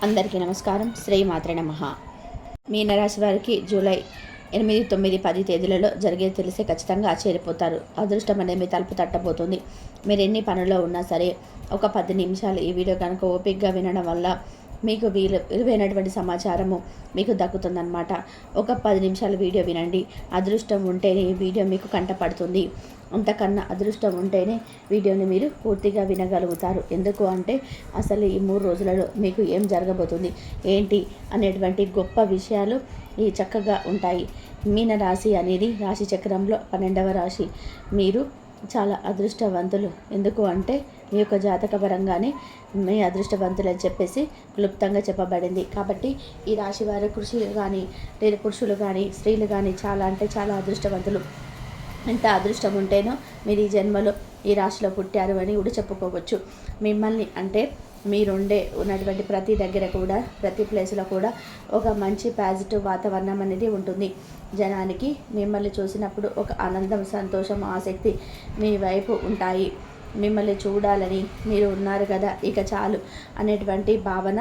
అందరికీ నమస్కారం. శ్రీమాత్రే నమః. మీనరాశి వారికి జూలై 8, 9, 10 తేదీలలో జరిగేది తెలిస్తే ఖచ్చితంగా ఆశ్చర్యపోతారు. అదృష్టం అనేది మీ తలుపు తట్టబోతుంది. మీరు ఎన్ని పనుల్లో ఉన్నా సరే ఒక 10 నిమిషాలు ఈ వీడియో కనుక ఓపికగా వినడం వల్ల మీకు విలువైనటువంటి సమాచారము మీకు దక్కుతుందన్నమాట. ఒక 10 నిమిషాలు వీడియో వినండి. అదృష్టం ఉంటేనే ఈ వీడియో మీకు కంటపడుతుంది. అంతకన్నా అదృష్టం ఉంటేనే వీడియోని మీరు పూర్తిగా వినగలుగుతారు. ఎందుకు అంటే అసలు ఈ 3 రోజులలో మీకు ఏం జరగబోతుంది ఏంటి అనేటువంటి గొప్ప విషయాలు ఈ చక్కగా ఉంటాయి. మీన రాశి అనేది రాశి చక్రంలో 12వ రాశి. మీరు చాలా అదృష్టవంతులు. ఎందుకు అంటే మీ యొక్క జాతక పరంగానే మీ అదృష్టవంతులు అని చెప్పేసి క్లుప్తంగా చెప్పబడింది. కాబట్టి ఈ రాశి వారి కృషులు కానీ లేదా పురుషులు కానీ స్త్రీలు కానీ చాలా అంటే చాలా అదృష్టవంతులు. ఎంత అదృష్టం ఉంటేనో మీరు ఈ జన్మలో ఈ రాశిలో పుట్టారు అని కూడా చెప్పుకోవచ్చు. మిమ్మల్ని అంటే ఉన్నటువంటి ప్రతి దగ్గర కూడా ప్రతి ప్లేస్లో కూడా ఒక మంచి పాజిటివ్ వాతావరణం అనేది ఉంటుంది. జనానికి మిమ్మల్ని చూసినప్పుడు ఒక ఆనందం, సంతోషం, ఆసక్తి మీ వైపు ఉంటాయి. మిమ్మల్ని చూడాలని మీరు ఉన్నారు కదా ఇక చాలు అనేటువంటి భావన,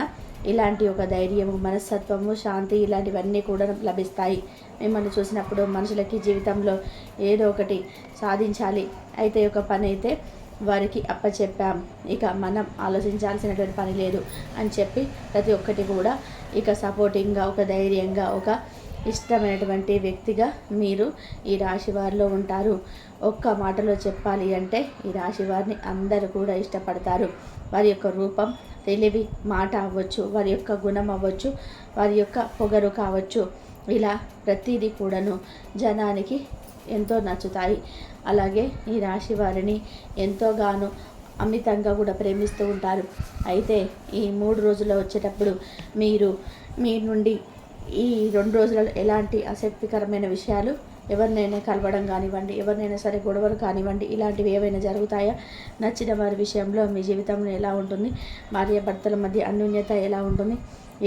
ఇలాంటి ఒక ధైర్యము, మనస్తత్వము, శాంతి ఇలాంటివన్నీ కూడా లభిస్తాయి. మిమ్మల్ని చూసినప్పుడు మనుషులకి జీవితంలో ఏదో ఒకటి సాధించాలి, అయితే ఒక పని అయితే వారికి అప్పచెప్పాం, ఇక మనం ఆలోచించాల్సినటువంటి పని లేదు అని చెప్పి ప్రతి ఒక్కటి కూడా ఇక సపోర్టింగ్గా, ఒక ధైర్యంగా, ఒక ఇష్టమైనటువంటి వ్యక్తిగా మీరు ఈ రాశి వారిలో ఉంటారు. ఒక్క మాటలో చెప్పాలి అంటే ఈ రాశి వారిని అందరూ కూడా ఇష్టపడతారు. వారి యొక్క రూపం, తెలివి, మాట అవ్వచ్చు, వారి యొక్క గుణం అవ్వచ్చు, వారి యొక్క పొగరు కావచ్చు, ఇలా ప్రతిదీ కూడాను జనానికి ఎంతో నచ్చుతాయి. అలాగే ఈ రాశి వారిని ఎంతోగానో అమితంగా కూడా ప్రేమిస్తూ ఉంటారు. అయితే ఈ 3 రోజుల్లో వచ్చేటప్పుడు మీరు మీ నుండి ఈ 2 రోజులలో ఎలాంటి ఆసక్తికరమైన విషయాలు, ఎవరినైనా కలవడం కానివ్వండి, ఎవరినైనా సరే గొడవలు కానివ్వండి, ఇలాంటివి ఏవైనా జరుగుతాయా? నచ్చిన వారి విషయంలో మీ జీవితంలో ఎలా ఉంటుంది? భార్యాభర్తల మధ్య అన్యోన్యత ఎలా ఉంటుంది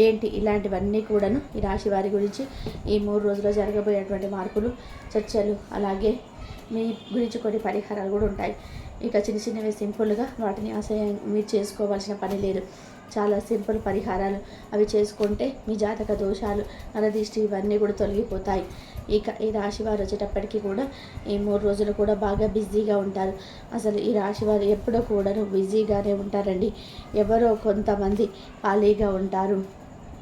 ఏంటి? ఇలాంటివన్నీ కూడాను ఈ రాశి వారి గురించి ఈ 3 రోజుల్లో జరగబోయేటువంటి మార్పులు, చర్చలు, అలాగే మీ గురించి కొన్ని పరిహారాలు కూడా ఉంటాయి. ఇక చిన్న చిన్నవి సింపుల్గా వాటిని మీరు చేసుకోవాల్సిన పని లేదు. చాలా సింపుల్ పరిహారాలు, అవి చేసుకుంటే మీ జాతక దోషాలు, నరదిష్టి ఇవన్నీ కూడా తొలగిపోతాయి. ఇక ఈ రాశి వారు వచ్చేటప్పటికీ కూడా ఈ 3 రోజులు కూడా బాగా బిజీగా ఉంటారు. అసలు ఈ రాశి వారు ఎప్పుడూ కూడాను బిజీగానే ఉంటారండి. ఎవరో కొంతమంది ఖాళీగా ఉంటారు.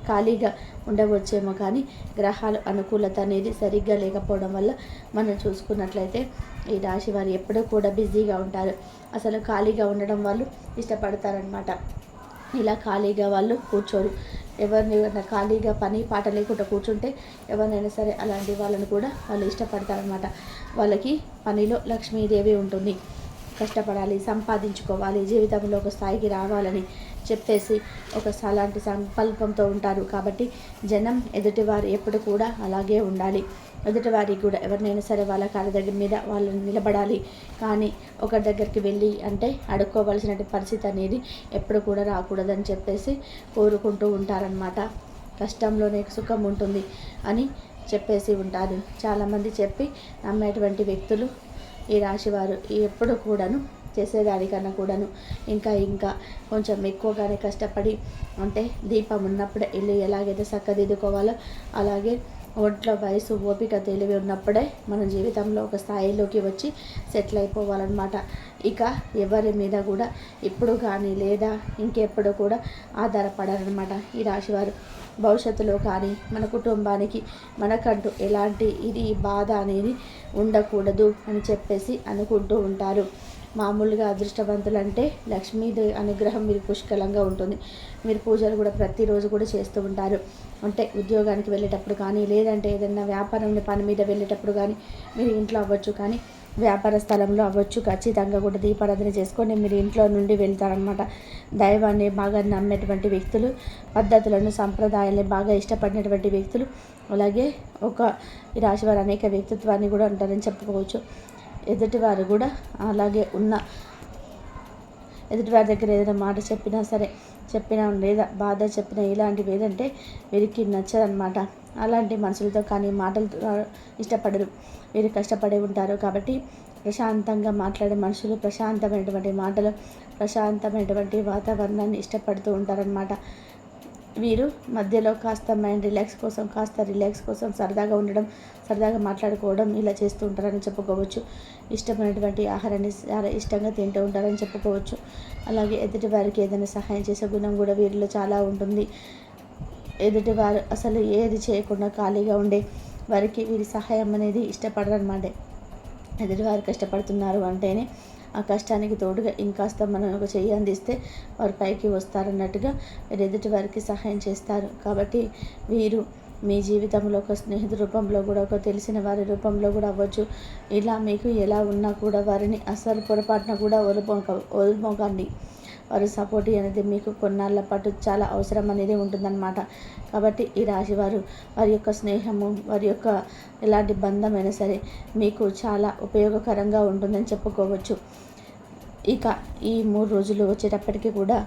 ఖాళీగా ఉండవచ్చేమో కానీ గ్రహాల అనుకూలత అనేది సరిగ్గా లేకపోవడం వల్ల మనం చూసుకున్నట్లయితే ఈ రాశి వారు ఎప్పుడూ కూడా బిజీగా ఉంటారు. అసలు ఖాళీగా ఉండడం వాళ్ళు ఇష్టపడతారనమాట. ఇలా ఖాళీగా వాళ్ళు కూర్చోరు. ఎవరినైనా ఖాళీగా పని పాట లేకుండా కూర్చుంటే ఎవరినైనా సరే అలాంటి వాళ్ళని కూడా వాళ్ళు ఇష్టపడతారనమాట. వాళ్ళకి పనిలో లక్ష్మీదేవి ఉంటుంది. కష్టపడాలి, సంపాదించుకోవాలి, జీవితంలో ఒక స్థాయికి రావాలని చెప్పేసి అలాంటి సంకల్పంతో ఉంటారు. కాబట్టి జనం ఎదుటివారు ఎప్పుడు కూడా అలాగే ఉండాలి. ఎదుటివారికి కూడా ఎవరినైనా సరే వాళ్ళ కాళ్ళ దగ్గర మీద వాళ్ళు నిలబడాలి. కానీ ఒకరి దగ్గరికి వెళ్ళి అంటే అడుక్కోవలసిన పరిస్థితి అనేది ఎప్పుడు కూడా రాకూడదని చెప్పేసి కోరుకుంటూ ఉంటారనమాట. కష్టంలోనే సుఖం ఉంటుంది అని చెప్పేసి ఉంటారు. చాలామంది చెప్పి నమ్మేటువంటి వ్యక్తులు ఈ రాశివారు ఎప్పుడు కూడాను చేసేదానికన్నా కూడాను ఇంకా కొంచెం ఎక్కువగానే కష్టపడి, అంటే దీపం ఉన్నప్పుడే ఇల్లు ఎలాగైతే చక్కదిద్దుకోవాలో అలాగే ఒంట్లో వయసు, ఓపిక, తెలివి ఉన్నప్పుడే మన జీవితంలో ఒక స్థాయిలోకి వచ్చి సెటిల్ అయిపోవాలన్నమాట. ఇక ఎవరి మీద కూడా ఇప్పుడు కానీ లేదా ఇంకెప్పుడు కూడా ఆధారపడాలన్నమాట. ఈ రాశివారు భవిష్యత్తులో కానీ మన కుటుంబానికి మనకంటూ ఎలాంటి బాధ అనేది ఉండకూడదు అని చెప్పేసి అనుకుంటూ ఉంటారు. మామూలుగా అదృష్టవంతులు అంటే లక్ష్మీదేవి అనుగ్రహం మీరు పుష్కలంగా ఉంటుంది. మీరు పూజలు కూడా ప్రతిరోజు కూడా చేస్తూ ఉంటారు. అంటే ఉద్యోగానికి వెళ్ళేటప్పుడు కానీ లేదంటే ఏదైనా వ్యాపారం పని మీద వెళ్ళేటప్పుడు కానీ మీరు ఇంట్లో అవ్వచ్చు కానీ వ్యాపార స్థలంలో అవ్వచ్చు, ఖచ్చితంగా కూడా దీపారాధన చేసుకొని మీరు ఇంట్లో నుండి వెళ్తారనమాట. దైవాన్ని బాగా నమ్మేటువంటి వ్యక్తులు, పద్ధతులను, సంప్రదాయాన్ని బాగా ఇష్టపడినటువంటి వ్యక్తులు, అలాగే ఈ రాశివారు అనేక వ్యక్తిత్వాన్ని కూడా ఉంటారని చెప్పుకోవచ్చు. ఎదుటివారు కూడా అలాగే ఎదుటివారి దగ్గర ఏదైనా మాట చెప్పినా లేదా బాధ చెప్పినా ఇలాంటివి ఏదంటే వీరికి నచ్చదనమాట. అలాంటి మనుషులతో కానీ మాటలు ఇష్టపడరు. వీరు కష్టపడి ఉంటారు. కాబట్టి ప్రశాంతంగా మాట్లాడే మనుషులు, ప్రశాంతమైనటువంటి మాటలు, ప్రశాంతమైనటువంటి వాతావరణాన్ని ఇష్టపడుతూ ఉంటారనమాట. వీరు మధ్యలో కాస్త మైండ్ రిలాక్స్ కోసం సరదాగా ఉండడం, సరదాగా మాట్లాడుకోవడం ఇలా చేస్తూ ఉంటారని చెప్పుకోవచ్చు. ఇష్టమైనటువంటి ఆహారాన్ని చాలా ఇష్టంగా తింటూ ఉంటారని చెప్పుకోవచ్చు. అలాగే ఎదుటి వారికి ఏదైనా సహాయం చేసే గుణం కూడా వీరిలో చాలా ఉంటుంది. ఎదుటివారు అసలు ఏది చేయకుండా ఖాళీగా ఉండే వారికి వీరి సహాయం అనేది ఇష్టపడరన్నమాట. ఎదుటివారు కష్టపడుతున్నారు అంటేనే ఆ కష్టానికి తోడుగా ఇంకాస్త మనం ఒక చెయ్యి అందిస్తే వారు పైకి వస్తారన్నట్టుగా మీరు ఎదుటి వారికి సహాయం చేస్తారు. కాబట్టి వీరు మీ జీవితంలో ఒక స్నేహితు రూపంలో కూడా, ఒక తెలిసిన వారి రూపంలో కూడా అవ్వచ్చు. ఇలా మీకు ఎలా ఉన్నా కూడా వారిని అసలు పొరపాటున కూడా వదులుకోకండి. వారి సపోర్ట్ అనేది మీకు కొన్నాళ్ళ పాటు చాలా అవసరం అనేది ఉంటుందన్నమాట. కాబట్టి ఈ రాశి వారి యొక్క స్నేహము, వారి యొక్క ఎలాంటి బంధమైనా సరే మీకు చాలా ఉపయోగకరంగా ఉంటుందని చెప్పుకోవచ్చు. ఇక ఈ 3 రోజులు వచ్చేటప్పటికి కూడా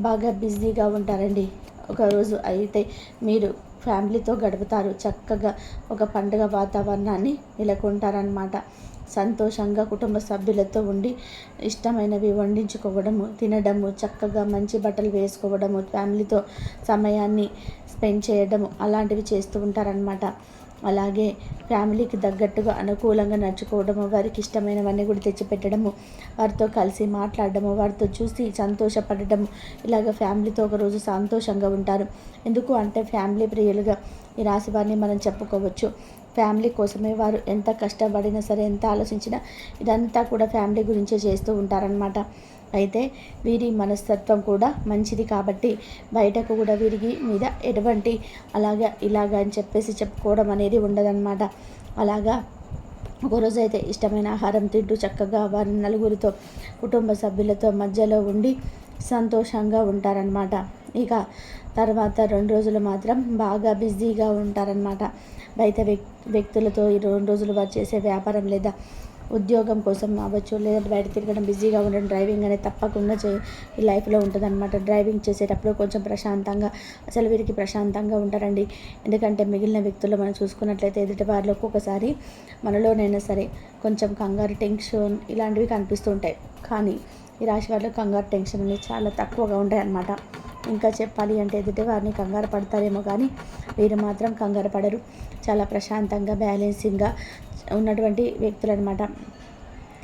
బాగా బిజీగా ఉంటారండి. ఒకరోజు అయితే మీరు ఫ్యామిలీతో గడుపుతారు. చక్కగా ఒక పండుగ వాతావరణాన్ని నెలకొంటారనమాట. సంతోషంగా కుటుంబ సభ్యులతో ఉండి ఇష్టమైనవి వండించుకోవడము, తినడము, చక్కగా మంచి బట్టలు వేసుకోవడము, ఫ్యామిలీతో సమయాన్ని స్పెండ్ చేయడము అలాంటివి చేస్తూ ఉంటారనమాట. అలాగే ఫ్యామిలీకి తగ్గట్టుగా అనుకూలంగా నడుచుకోవడము, వారికి ఇష్టమైనవన్నీ కూడా తెచ్చిపెట్టడము, వారితో కలిసి మాట్లాడడము, వారితో చూసి సంతోషపడటము, ఇలాగ ఫ్యామిలీతో ఒకరోజు సంతోషంగా ఉంటారు. ఎందుకు అంటే ఫ్యామిలీ ప్రియులుగా ఈ రాశి వారిని మనం చెప్పుకోవచ్చు. ఫ్యామిలీ కోసమే వారు ఎంత కష్టపడినా సరే, ఎంత ఆలోచించినా ఇదంతా కూడా ఫ్యామిలీ గురించే చేస్తూ ఉంటారనమాట. అయితే వీరి మనస్తత్వం కూడా మంచిది కాబట్టి బయటకు కూడా వీరికి మీద ఎటువంటి ఇలాగా అని చెప్పేసి చెప్పుకోవడం అనేది ఉండదన్నమాట. అలాగా ఒకరోజు అయితే ఇష్టమైన ఆహారం తింటూ చక్కగా వారి నలుగురితో, కుటుంబ సభ్యులతో మధ్యలో ఉండి సంతోషంగా ఉంటారనమాట. ఇక తర్వాత 2 రోజులు మాత్రం బాగా బిజీగా ఉంటారనమాట. బయట వ్యక్తులతో ఈ 2 రోజులు వారు చేసే వ్యాపారం లేదా ఉద్యోగం కోసం అవ్వచ్చు, లేదంటే బయట తిరగడం, బిజీగా ఉండడం, డ్రైవింగ్ అనేది తప్పకుండా ఈ లైఫ్లో ఉంటుందన్నమాట. డ్రైవింగ్ చేసేటప్పుడు కొంచెం ప్రశాంతంగా, అసలు వీరికి ప్రశాంతంగా ఉంటారండి. ఎందుకంటే మిగిలిన వ్యక్తులు మనం చూసుకున్నట్లయితే ఎదుటి వారిలో ఒక్కొక్కసారి మనలోనైనా సరే కొంచెం కంగారు, టెన్షన్ ఇలాంటివి కనిపిస్తూ ఉంటాయి. కానీ ఈ రాశి వారిలో కంగారు, టెన్షన్ అనేవి చాలా తక్కువగా ఉంటాయి అన్నమాట. ఇంకా చెప్పాలి అంటే ఎదుటి వారిని కంగారు పడతారేమో కానీ వీరు మాత్రం కంగారు పడరు. చాలా ప్రశాంతంగా, బ్యాలెన్సింగ్గా ఉన్నటువంటి వ్యక్తులు అనమాట.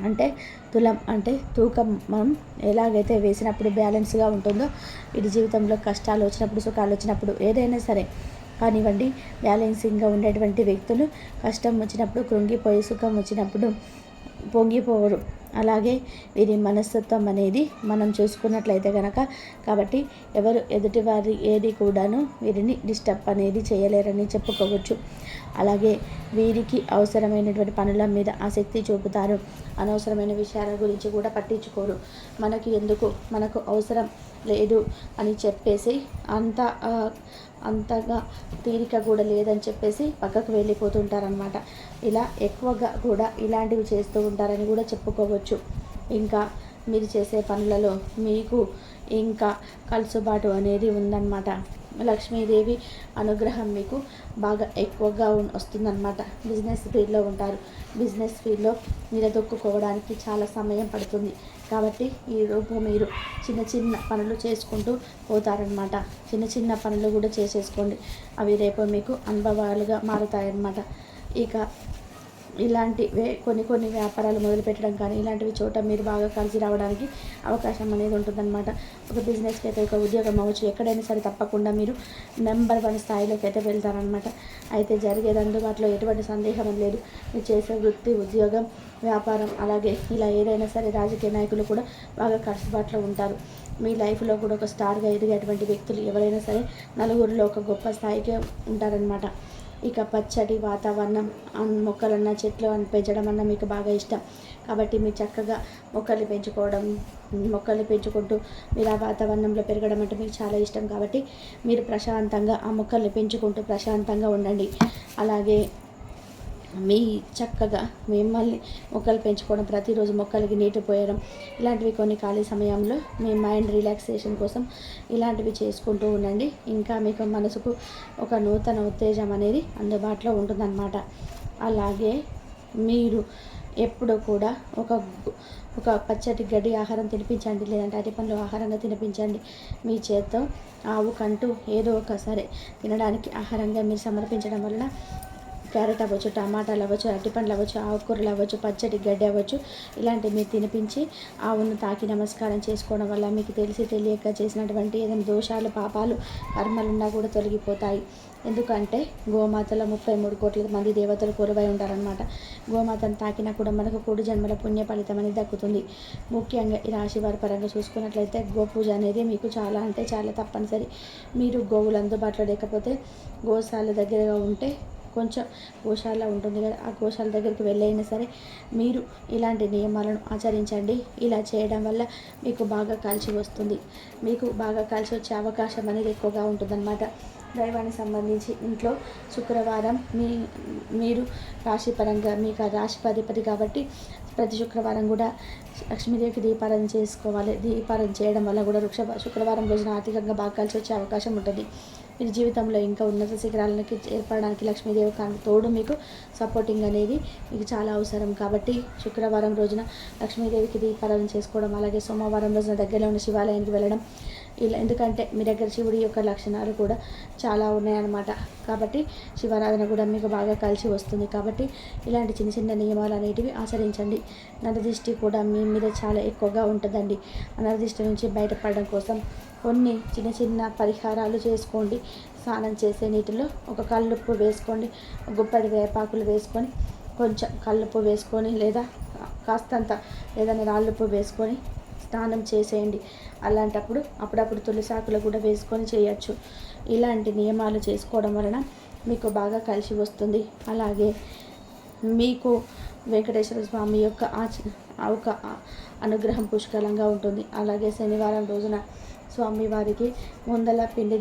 అంటే తులం అంటే తూకం మనం ఎలాగైతే వేసినప్పుడు బ్యాలెన్స్గా ఉంటుందో వీరి జీవితంలో కష్టాలు వచ్చినప్పుడు, సుఖాలు వచ్చినప్పుడు ఏదైనా సరే కానివ్వండి, బ్యాలెన్సింగ్గా ఉండేటువంటి వ్యక్తులు కష్టం వచ్చినప్పుడు కృంగిపోయి, సుఖం వచ్చినప్పుడు పొంగిపోవరు. అలాగే వీరి మనస్తత్వం అనేది మనం చూసుకున్నట్లయితే కనుక, కాబట్టి ఎవరు ఎదుటివారి ఏది కూడాను వీరిని డిస్టర్బ్ అనేది చేయలేరని చెప్పుకోవచ్చు. అలాగే వీరికి అవసరమైనటువంటి పనుల మీద ఆసక్తి చూపుతారు. అనవసరమైన విషయాల గురించి కూడా పట్టించుకోరు. మనకు అవసరం లేదు అని చెప్పేసి అంతగా తీరిక కూడా లేదని చెప్పేసి పక్కకు వెళ్ళిపోతుంటారనమాట. ఇలా ఎక్కువగా కూడా ఇలాంటివి చేస్తూ ఉంటారని కూడా చెప్పుకోవచ్చు. ఇంకా మీరు చేసే పనులలో మీకు ఇంకా కలుసుబాటు అనేది ఉందన్నమాట. లక్ష్మీదేవి అనుగ్రహం మీకు బాగా ఎక్కువగా వస్తుందన్నమాట. బిజినెస్ ఫీల్డ్లో ఉంటారు. బిజినెస్ ఫీల్డ్లో నిలదొక్కుకోవడానికి చాలా సమయం పడుతుంది. కాబట్టి ఈరోజు మీరు చిన్న చిన్న పనులు చేసుకుంటూ పోతారనమాట. చిన్న చిన్న పనులు కూడా చేసేసుకోండి. అవి రేపు మీకు అనుభవాలుగా మారుతాయన్నమాట. ఇక ఇలాంటివే కొన్ని వ్యాపారాలు మొదలుపెట్టడం కానీ ఇలాంటివి చోట మీరు బాగా కలిసి రావడానికి అవకాశం అనేది ఉంటుందన్నమాట. ఒక బిజినెస్కి అయితే, ఒక ఉద్యోగం అవ్వచ్చు, ఎక్కడైనా సరే తప్పకుండా మీరు నెంబర్ 1 స్థాయిలోకి అయితే వెళ్తారనమాట. అయితే జరిగేది అందుబాటులో ఎటువంటి సందేహం లేదు. మీరు చేసే వృత్తి, ఉద్యోగం, వ్యాపారం, అలాగే ఇలా ఏదైనా సరే రాజకీయ నాయకులు కూడా బాగా కలుసుబాటులో ఉంటారు. మీ లైఫ్లో కూడా ఒక స్టార్గా ఎదిగేటువంటి వ్యక్తులు ఎవరైనా సరే నలుగురిలో ఒక గొప్ప స్థాయికి ఉంటారనమాట. ఇక పచ్చటి వాతావరణం, మొక్కలన్నా చెట్లు పెంచడం అన్న మీకు బాగా ఇష్టం. కాబట్టి మీరు చక్కగా మొక్కలు పెంచుకుంటూ మీరు ఆ వాతావరణంలో పెరగడం అంటే మీకు చాలా ఇష్టం. కాబట్టి మీరు ప్రశాంతంగా ఆ మొక్కల్ని పెంచుకుంటూ ప్రశాంతంగా ఉండండి. అలాగే మీ చక్కగా మిమ్మల్ని మొక్కలు పెంచుకోవడం, ప్రతిరోజు మొక్కలకి నీటి పోయడం, ఇలాంటివి కొన్ని ఖాళీ సమయంలో మీ మైండ్ రిలాక్సేషన్ కోసం ఇలాంటివి చేసుకుంటూ ఉండండి. ఇంకా మీకు మనసుకు ఒక నూతన ఉత్తేజం అనేది అందుబాటులో ఉంటుందన్నమాట. అలాగే మీరు ఎప్పుడూ కూడా ఒక ఒక పచ్చటి గడ్డి ఆహారం తినిపించండి, లేదంటే అరటి పండ్లు ఆహారంగా తినిపించండి. మీ చేత్తో ఆవుకంటూ ఏదో ఒక సరే తినడానికి ఆహారంగా మీరు సమర్పించడం వలన క్యారెట్ అవ్వచ్చు, టమాటాలు అవ్వచ్చు, అరటిపండ్లు అవ్వచ్చు, ఆకుకూరలు అవ్వచ్చు, పచ్చడి గడ్డి అవ్వచ్చు, ఇలాంటివి మీరు తినిపించి ఆవును తాకి నమస్కారం చేసుకోవడం వల్ల మీకు తెలిసి తెలియక చేసినటువంటి ఏదైనా దోషాలు, పాపాలు, కర్మలున్నా కూడా తొలగిపోతాయి. ఎందుకంటే గోమాతలో 33 కోట్ల మంది దేవతలు కొలువై ఉంటారనమాట. గోమాతను తాకినా కూడా మనకు కూడి జన్మల పుణ్య ఫలితం అనేది దక్కుతుంది. ముఖ్యంగా ఈ రాశి వారి పరంగా చూసుకున్నట్లయితే గోపూజ అనేది మీకు చాలా అంటే చాలా తప్పనిసరి. మీరు గోవులు అందుబాటులో లేకపోతే గోశాల దగ్గరగా ఉంటే కొంచెం గోశాల ఉంటుంది కదా, ఆ గోశాల దగ్గరికి వెళ్ళైనా సరే మీరు ఇలాంటి నియమాలను ఆచరించండి. ఇలా చేయడం వల్ల మీకు బాగా కలిసి వస్తుంది. మీకు బాగా కలిసి వచ్చే అవకాశం అనేది ఎక్కువగా ఉంటుందన్నమాట. దైవానికి సంబంధించి ఇంట్లో శుక్రవారం మీరు రాశిపరంగా మీకు ఆ రాశిపధిపతి కాబట్టి ప్రతి శుక్రవారం కూడా లక్ష్మీదేవికి దీపారాధన చేసుకోవాలి. దీపారాధన చేయడం వల్ల కూడా శుక్రవారం రోజున ఆర్థికంగా బాగా కలిసి వచ్చే అవకాశం ఉంటుంది. మీరు జీవితంలో ఇంకా ఉన్నత శిఖరాలకి ఏర్పడడానికి లక్ష్మీదేవి తోడు మీకు సపోర్టింగ్ అనేది మీకు చాలా అవసరం. కాబట్టి శుక్రవారం రోజున లక్ష్మీదేవికి దీపారాధన చేసుకోవడం, అలాగే సోమవారం రోజున దగ్గరలో ఉన్న శివాలయానికి వెళ్ళడం, ఇలా ఎందుకంటే మీ దగ్గర శివుడి యొక్క లక్షణాలు కూడా చాలా ఉన్నాయన్నమాట. కాబట్టి శివారాధన కూడా మీకు బాగా కలిసి వస్తుంది. కాబట్టి ఇలాంటి చిన్న చిన్న నియమాలు అనేటివి ఆచరించండి. నరదిష్టి కూడా మీ మీద చాలా ఎక్కువగా ఉంటుందండి. ఆ నరదిష్టి నుంచి బయటపడడం కోసం కొన్ని చిన్న చిన్న పరిహారాలు చేసుకోండి. స్నానం చేసే నీటిలో ఒక కల్లుప్పు వేసుకోండి, గుప్పెడి వేపాకులు వేసుకొని కొంచెం కల్లుప్పు వేసుకొని లేదా కాస్తంత ఏదైనా రాళ్ళుప్పు వేసుకొని స్నానం చేసేయండి. అలాంటప్పుడు అప్పుడప్పుడు తులసాకులు కూడా వేసుకొని చేయొచ్చు. ఇలాంటి నియమాలు చేసుకోవడం వలన మీకు బాగా కలిసి వస్తుంది. అలాగే మీకు వెంకటేశ్వర స్వామి యొక్క ఒక అనుగ్రహం పుష్కలంగా ఉంటుంది. అలాగే శనివారం రోజున స్వామివారికి ముందల పిండి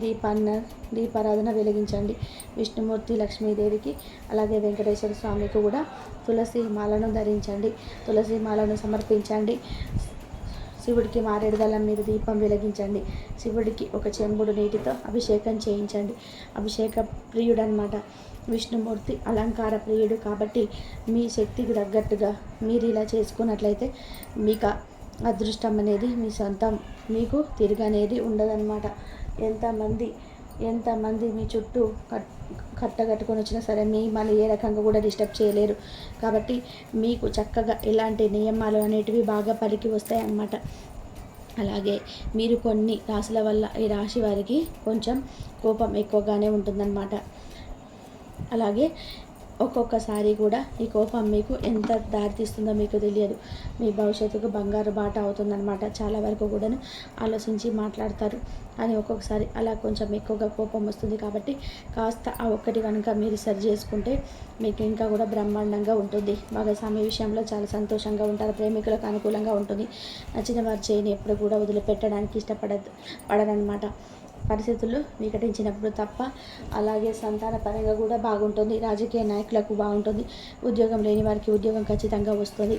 దీపారాధన వెలిగించండి. విష్ణుమూర్తి, లక్ష్మీదేవికి అలాగే వెంకటేశ్వర స్వామికి కూడా తులసి మాలను ధరించండి. తులసి మాలను సమర్పించండి. శివుడికి మారేడు దళం మీద దీపం వెలిగించండి. శివుడికి ఒక చెంబుడు నీటితో అభిషేకం చేయించండి. అభిషేక ప్రియుడనమాట విష్ణుమూర్తి, అలంకార ప్రియుడు. కాబట్టి మీ శక్తికి తగ్గట్టుగా మీరు ఇలా చేసుకున్నట్లయితే మీకు అదృష్టం అనేది మీ సొంతం, మీకు తిరగనేది ఉండదన్నమాట. ఎంతమంది మీ చుట్టూ కట్టగట్టుకొని వచ్చినా సరే మిమ్మల్ని ఏ రకంగా కూడా డిస్టర్బ్ చేయలేరు. కాబట్టి మీకు చక్కగా ఇలాంటి నియమాలు అనేటివి బాగా పలికి వస్తాయి అన్నమాట. అలాగే మీరు కొన్ని రాశుల వల్ల ఈ రాశి వారికి కొంచెం కోపం ఎక్కువగానే ఉంటుందన్నమాట. అలాగే ఒక్కొక్కసారి కూడా ఈ కోపం మీకు ఎంత దారితీస్తుందో మీకు తెలియదు. మీ భవిష్యత్తుకు బంగారు బాట అవుతుందన్నమాట. చాలా వరకు కూడాను ఆలోచించి మాట్లాడతారు, కానీ ఒక్కొక్కసారి అలా కొంచెం ఎక్కువగా కోపం వస్తుంది. కాబట్టి కాస్త ఆ ఒక్కటి కనుక మీరు సరి చేసుకుంటే మీకు ఇంకా కూడా బ్రహ్మాండంగా ఉంటుంది. భాగస్వామి విషయంలో చాలా సంతోషంగా ఉంటారు. ప్రేమికులకు అనుకూలంగా ఉంటుంది. నచ్చిన వారి చేయని ఎప్పుడు కూడా వదిలిపెట్టడానికి పడరనమాట. పరిస్థితులు వికటించినప్పుడు తప్ప. అలాగే సంతాన పరంగా కూడా బాగుంటుంది. రాజకీయ నాయకులకు బాగుంటుంది. ఉద్యోగం లేని వారికి ఉద్యోగం ఖచ్చితంగా వస్తుంది.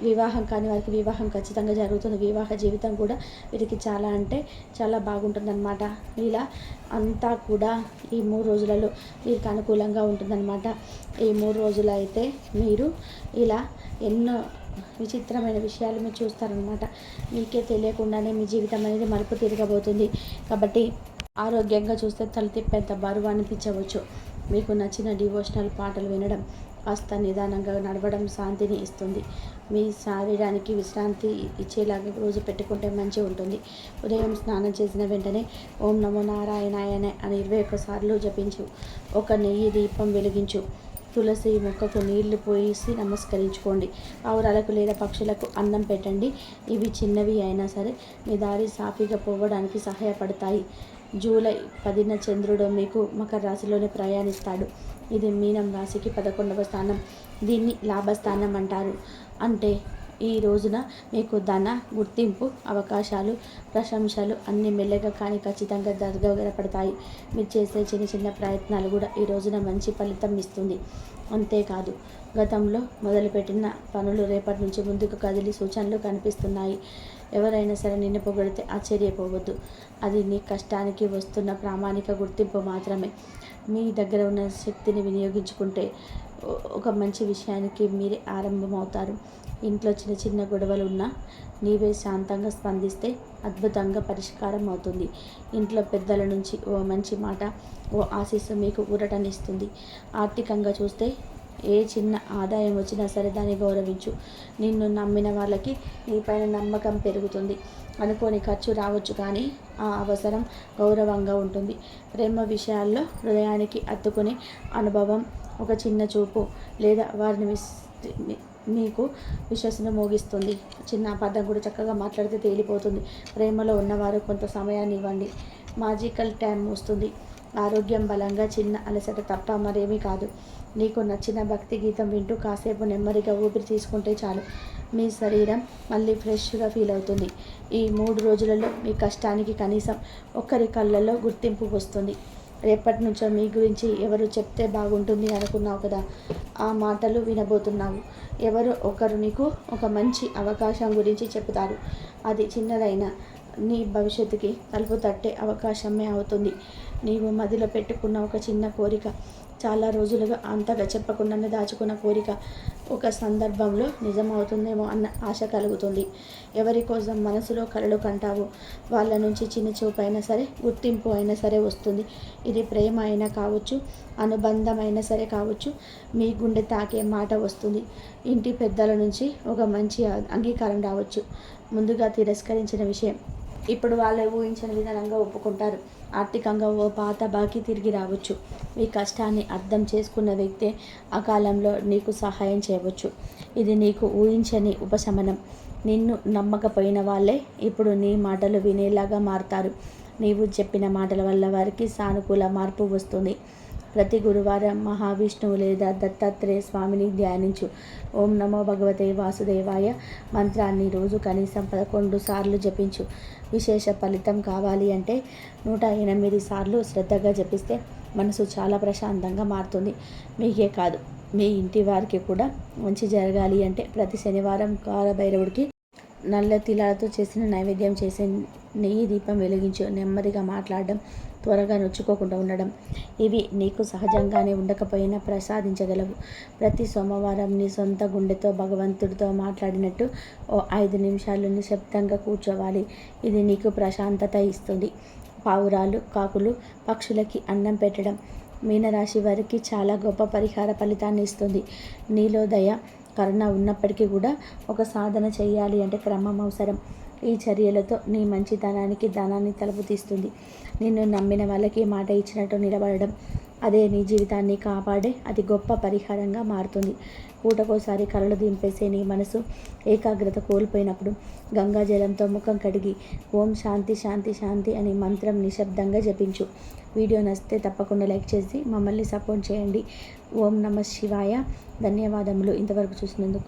వివాహం కాని వారికి వివాహం ఖచ్చితంగా జరుగుతుంది. వివాహ జీవితం కూడా వీరికి చాలా అంటే చాలా బాగుంటుందన్నమాట. ఇలా అంతా కూడా ఈ 3 రోజులలో వీరికి అనుకూలంగా ఉంటుందన్నమాట. ఈ 3 రోజులు అయితే మీరు ఇలా ఎన్నో విచిత్రమైన విషయాలు మీరు చూస్తారనమాట. మీకే తెలియకుండానే మీ జీవితం అనేది మలుపు తిరగబోతుంది. కాబట్టి ఆరోగ్యంగా చూస్తే తలతిప్పేంత బరువు అనిపించవచ్చు. మీకు నచ్చిన డివోషనల్ పాటలు వినడం, కాస్త నిదానంగా నడవడం శాంతిని ఇస్తుంది. మీ శరీరానికి విశ్రాంతి ఇచ్చేలాగా రోజు పెట్టుకుంటే మంచి ఉంటుంది. ఉదయం స్నానం చేసిన వెంటనే ఓం నమో నారాయణాయ అని 21 సార్లు జపించు. ఒక నెయ్యి దీపం వెలిగించు. తులసి మొక్కకు నీళ్లు పోసి నమస్కరించుకోండి. పావురాలకు లేదా పక్షులకు అన్నం పెట్టండి. ఇవి చిన్నవి అయినా సరే మీ దారి సాఫీగా పోవడానికి సహాయపడతాయి. జూలై 10న చంద్రుడు మీకు మకర రాశిలోనే ప్రయాణిస్తాడు. ఇది మీనం రాశికి 11వ స్థానం. దీన్ని లాభస్థానం అంటారు. అంటే ఈ రోజున మీకు ధన, గుర్తింపు, అవకాశాలు, ప్రశంసలు అన్నీ మెల్లగా కానీ ఖచ్చితంగా దగ్గరపడతాయి. మీరు చేసే చిన్న చిన్న ప్రయత్నాలు కూడా ఈ రోజున మంచి ఫలితం ఇస్తుంది. అంతేకాదు గతంలో మొదలుపెట్టిన పనులు రేపటి నుంచి ముందుకు కదిలి సూచనలు కనిపిస్తున్నాయి. ఎవరైనా సరే నిన్ను పొగిడితే ఆశ్చర్యపోవద్దు. అది నీ కష్టానికి వస్తున్న ప్రామాణిక గుర్తింపు మాత్రమే. మీ దగ్గర ఉన్న శక్తిని వినియోగించుకుంటే ఒక మంచి విషయానికి మీరే ఆరంభమవుతారు. ఇంట్లో చిన్న చిన్న గొడవలు ఉన్నా నీవే శాంతంగా స్పందిస్తే అద్భుతంగా పరిష్కారం అవుతుంది. ఇంట్లో పెద్దల నుంచి ఓ మంచి మాట, ఓ ఆశీస్సు మీకు ఊరటనిస్తుంది. ఆర్థికంగా చూస్తే ఏ చిన్న ఆదాయం వచ్చినా సరే దాన్ని గౌరవించు. నిన్ను నమ్మిన వాళ్ళకి నీపైన నమ్మకం పెరుగుతుంది. అనుకోని ఖర్చు రావచ్చు, కానీ ఆ అవసరం గౌరవంగా ఉంటుంది. ప్రేమ విషయాల్లో హృదయానికి అత్తుకునే అనుభవం, ఒక చిన్న చూపు లేదా వారిని మీకు విశ్వసన మోగిస్తుంది. చిన్న అబద్ధం కూడా చక్కగా మాట్లాడితే తేలిపోతుంది. ప్రేమలో ఉన్నవారు కొంత సమయాన్ని ఇవ్వండి. మాజికల్ టైం వస్తుంది. ఆరోగ్యం బలంగా, చిన్న అలసట తప్ప మరేమీ కాదు. నీకు నచ్చిన భక్తి గీతం వింటూ కాసేపు నెమ్మదిగా ఊపిరి తీసుకుంటే చాలు. మీ శరీరం మళ్ళీ ఫ్రెష్గా ఫీల్ అవుతుంది. ఈ 3 రోజులలో మీ కష్టానికి కనీసం ఒక్కరి కళ్ళల్లో గుర్తింపు వస్తుంది. రేపటి నుంచో మీ గురించి ఎవరు చెప్తే బాగుంటుంది అనుకున్నావు కదా, ఆ మాటలు వినబోతున్నావు. ఎవరో ఒకరు నీకు ఒక మంచి అవకాశం గురించి చెప్తారు. అది చిన్నదైనా నీ భవిష్యత్తుకి తలుపు తట్టే అవకాశమే అవుతుంది. నీవు మదిలో పెట్టుకున్న ఒక చిన్న కోరిక, చాలా రోజులుగా అంతగా చెప్పకుండానే దాచుకున్న కోరిక ఒక సందర్భంలో నిజమవుతుందేమో అన్న ఆశ కలుగుతుంది. ఎవరి కోసం మనసులో కలలు కంటావో వాళ్ళ నుంచి చిన్న చూపు అయినా సరే, గుర్తింపు అయినా సరే వస్తుంది. ఇది ప్రేమ అయినా కావచ్చు, అనుబంధం అయినా సరే కావచ్చు. మీ గుండె తాకే మాట వస్తుంది. ఇంటి పెద్దల నుంచి ఒక మంచి అంగీకారం రావచ్చు. ముందుగా తిరస్కరించిన విషయం ఇప్పుడు వాళ్ళే ఊహించిన విధానంగా ఒప్పుకుంటారు. ఆర్థికంగా ఓ పాత బాకీ తిరిగి రావచ్చు. మీ కష్టాన్ని అర్థం చేసుకున్న వ్యక్తే అకాలంలో నీకు సహాయం చేయవచ్చు. ఇది నీకు ఊహించని ఉపశమనం. నిన్ను నమ్మకపోయిన వాళ్ళే ఇప్పుడు నీ మాటలు వినేలాగా మారుతారు. నీవు చెప్పిన మాటల వల్ల వారికి సానుకూల మార్పు వస్తుంది. ప్రతి గురువారం మహావిష్ణువు లేదా దత్తాత్రేయ స్వామిని ధ్యానించు. ఓం నమో భగవతే వాసుదేవాయ మంత్రాన్ని రోజు కనీసం 11 సార్లు జపించు. విశేష ఫలితం కావాలి అంటే 108 సార్లు శ్రద్ధగా జపిస్తే మనసు చాలా ప్రశాంతంగా మారుతుంది. మీకే కాదు, మీ ఇంటి వారికి కూడా మంచి జరగాలి అంటే ప్రతి శనివారం కాలభైరవుడికి నల్ల తిలాలతో చేసిన నైవేద్యం చేసి నెయ్యి దీపం వెలిగించు. నెమ్మదిగా మాట్లాడడం, త్వరగా నొచ్చుకోకుండా ఉండడం, ఇవి నీకు సహజంగానే ఉండకపోయినా ప్రసాదించగలవు. ప్రతి సోమవారం నీ సొంత గుండెతో భగవంతుడితో మాట్లాడినట్టు ఓ 5 నిమిషాలు నిశ్శబ్దంగా కూర్చోవాలి. ఇది నీకు ప్రశాంతత ఇస్తుంది. పావురాలు, కాకులు, పక్షులకి అన్నం పెట్టడం మీనరాశి వారికి చాలా గొప్ప పరిహార ఫలితాన్ని ఇస్తుంది. నీలో దయ, కరుణ ఉన్నప్పటికీ కూడా ఒక సాధన చేయాలి అంటే క్రమం అవసరం. ఈ చర్యలతో నీ మంచితనానికి ధనాన్ని తలుపు తీస్తుంది. నిన్ను నమ్మిన వాళ్ళకి మాట ఇచ్చినట్టు నిలబడడం, అదే నీ జీవితాన్ని కాపాడే అతి గొప్ప పరిహారంగా మారుతుంది. పూటకోసారి కలలు దింపేసే నీ మనసు ఏకాగ్రత కోల్పోయినప్పుడు గంగాజలంతో ముఖం కడిగి ఓం శాంతి శాంతి శాంతి అని మంత్రం నిశ్శబ్దంగా జపించు. వీడియో నచ్చితే తప్పకుండా లైక్ చేసి మమ్మల్ని సపోర్ట్ చేయండి. ఓం నమః శివాయ. ధన్యవాదములు ఇంతవరకు చూసినందుకు.